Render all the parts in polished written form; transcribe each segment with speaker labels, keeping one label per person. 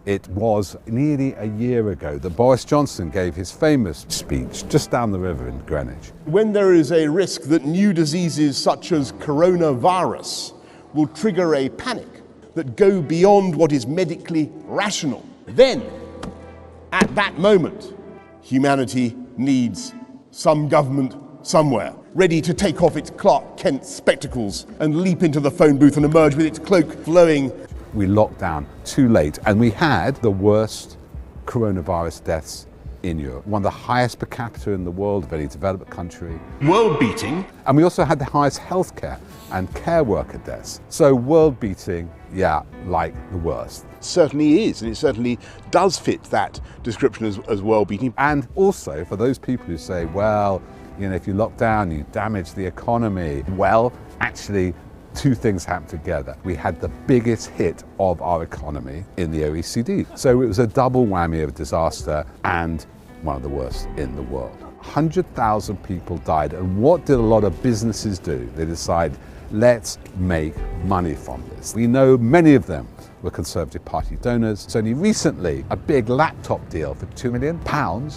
Speaker 1: It was nearly a year ago that Boris Johnson gave his famous speech just down the river in Greenwich.
Speaker 2: When there is a risk that new diseases such as coronavirus will trigger a panic that go beyond what is medically rational, then, at that moment, humanity needs some government somewhere, ready to take off its Clark Kent spectacles and leap into the phone booth and emerge with its cloak flowing.
Speaker 1: We locked down too late, and we had the worst coronavirus deaths in Europe, one of the highest per capita in the world of any developed country.
Speaker 2: World-beating.
Speaker 1: And we also had the highest healthcare and care worker deaths. So world-beating, yeah, like the worst.
Speaker 3: Certainly is, and it certainly does fit that description as world-beating.
Speaker 1: And also for those people who say, well, you know, if you lock down, you damage the economy. Well, actually, two things happened together. We had the biggest hit of our economy in the OECD. So it was a double whammy of disaster and one of the worst in the world. 100,000 people died. And what did a lot of businesses do? They decided, let's make money from this. We know many of them were Conservative Party donors. So only recently, a big laptop deal for £2 million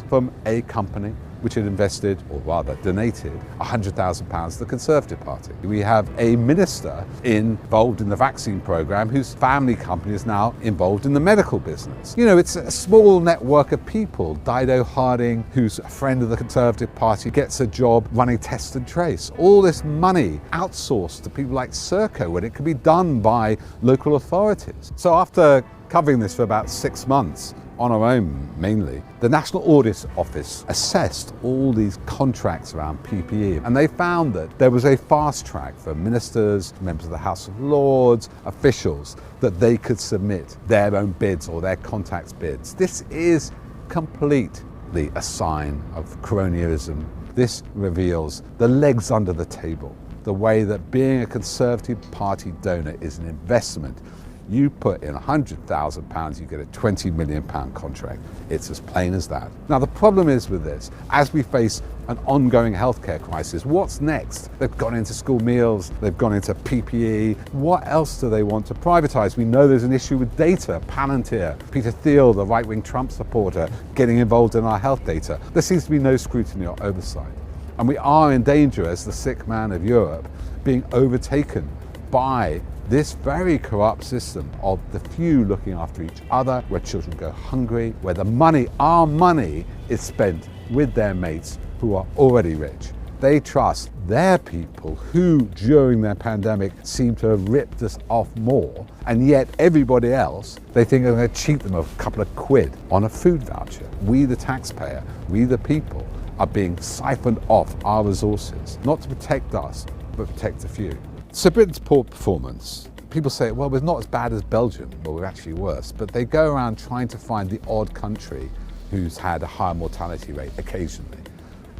Speaker 1: from a company which had invested, or rather donated, £100,000 to the Conservative Party. We have a minister involved in the vaccine programme whose family company is now involved in the medical business. You know, it's a small network of people. Dido Harding, who's a friend of the Conservative Party, gets a job running Test and Trace. All this money outsourced to people like Serco when it could be done by local authorities. So after covering this for about 6 months, on our own mainly, the National Audit Office assessed all these contracts around PPE, and they found that there was a fast track for ministers, members of the House of Lords, officials, that they could submit their own bids or their contacts' bids. This is completely a sign of cronyism. This reveals the legs under the table, the way that being a Conservative Party donor is an investment. You put in £100,000, you get a £20 million contract. It's as plain as that. Now, the problem is with this, as we face an ongoing healthcare crisis, what's next? They've gone into school meals, they've gone into PPE. What else do they want to privatise? We know there's an issue with data. Palantir, Peter Thiel, the right-wing Trump supporter, getting involved in our health data. There seems to be no scrutiny or oversight. And we are in danger as the sick man of Europe being overtaken by this very corrupt system of the few looking after each other, where children go hungry, where the money, our money, is spent with their mates who are already rich. They trust their people who, during their pandemic, seem to have ripped us off more, and yet everybody else, they think are going to cheat them a couple of quid on a food voucher. We, the taxpayer, we, the people, are being siphoned off our resources, not to protect us, but protect the few. So Britain's poor performance, people say, well, we're not as bad as Belgium, well, we're actually worse, but they go around trying to find the odd country who's had a higher mortality rate occasionally.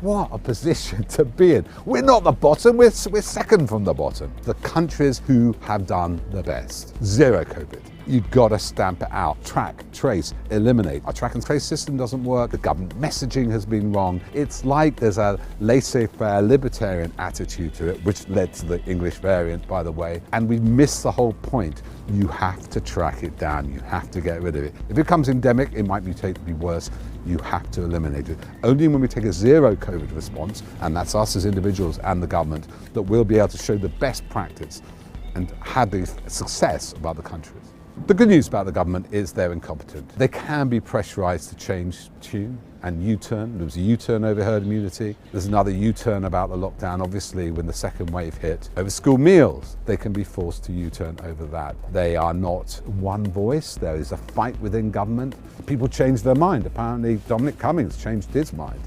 Speaker 1: What a position to be in. We're not the bottom, we're second from the bottom. The countries who have done the best. Zero COVID. You've got to stamp it out. Track, trace, eliminate. Our track and trace system doesn't work. The government messaging has been wrong. It's like there's a laissez-faire libertarian attitude to it, which led to the English variant, by the way. And we've missed the whole point. You have to track it down. You have to get rid of it. If it becomes endemic, it might mutate to be worse. You have to eliminate it. Only when we take a zero COVID response, and that's us as individuals and the government, that we'll be able to show the best practice and have the success of other countries. The good news about the government is they're incompetent. They can be pressurised to change tune and U-turn. There was a U-turn over herd immunity. There's another U-turn about the lockdown, obviously, when the second wave hit. Over school meals, they can be forced to U-turn over that. They are not one voice. There is a fight within government. People change their mind. Apparently, Dominic Cummings changed his mind.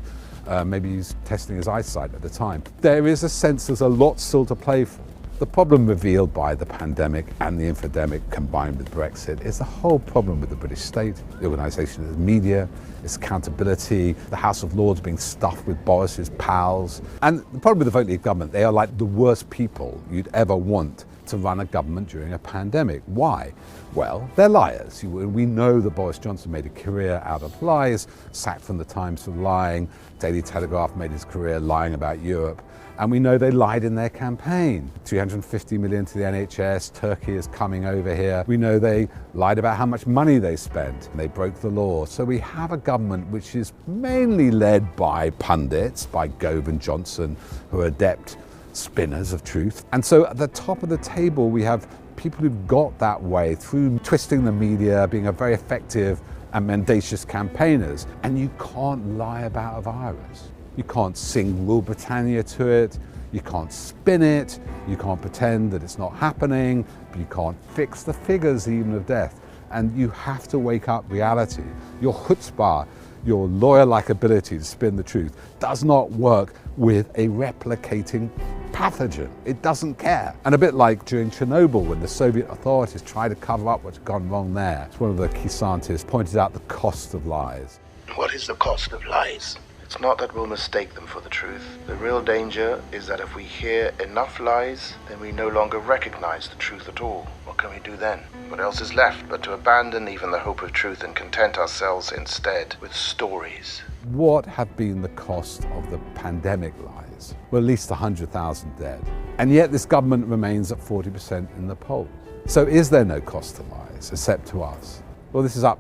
Speaker 1: Maybe he's testing his eyesight at the time. There is a sense there's a lot still to play for. The problem revealed by the pandemic and the infodemic combined with Brexit is the whole problem with the British state, the organisation of the media, its accountability, the House of Lords being stuffed with Boris's pals. And the problem with the vote leave government, they are like the worst people you'd ever want to run a government during a pandemic. Why? Well, they're liars. We know that Boris Johnson made a career out of lies, sacked from the Times for lying, Daily Telegraph made his career lying about Europe, and we know they lied in their campaign. 350 million to the NHS, Turkey is coming over here. We know they lied about how much money they spent, and they broke the law. So we have a government which is mainly led by pundits, by Gove and Johnson, who are adept spinners of truth. And so at the top of the table, we have people who've got that way through twisting the media, being a very effective and mendacious campaigners. And you can't lie about a virus. You can't sing Rule Britannia to it, you can't spin it, you can't pretend that it's not happening, but you can't fix the figures even of death. And you have to wake up reality. Your chutzpah, your lawyer-like ability to spin the truth, does not work with a replicating pathogen. It doesn't care. And a bit like during Chernobyl, when the Soviet authorities tried to cover up what's gone wrong there. One of the key scientists pointed out the cost of lies.
Speaker 4: What is the cost of lies? It's not that we'll mistake them for the truth. The real danger is that if we hear enough lies, then we no longer recognize the truth at all. What can we do then? What else is left but to abandon even the hope of truth and content ourselves instead with stories?
Speaker 1: What have been the cost of the pandemic lies? Well, at least 100,000 dead. And yet this government remains at 40% in the polls. So is there no cost to lies, except to us? Well, this is up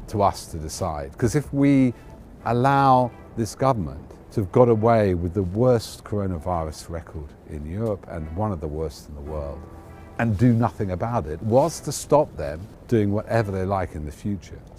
Speaker 1: to us to decide. Because if we allow this government to have got away with the worst coronavirus record in Europe and one of the worst in the world and do nothing about it, was to stop them doing whatever they like in the future.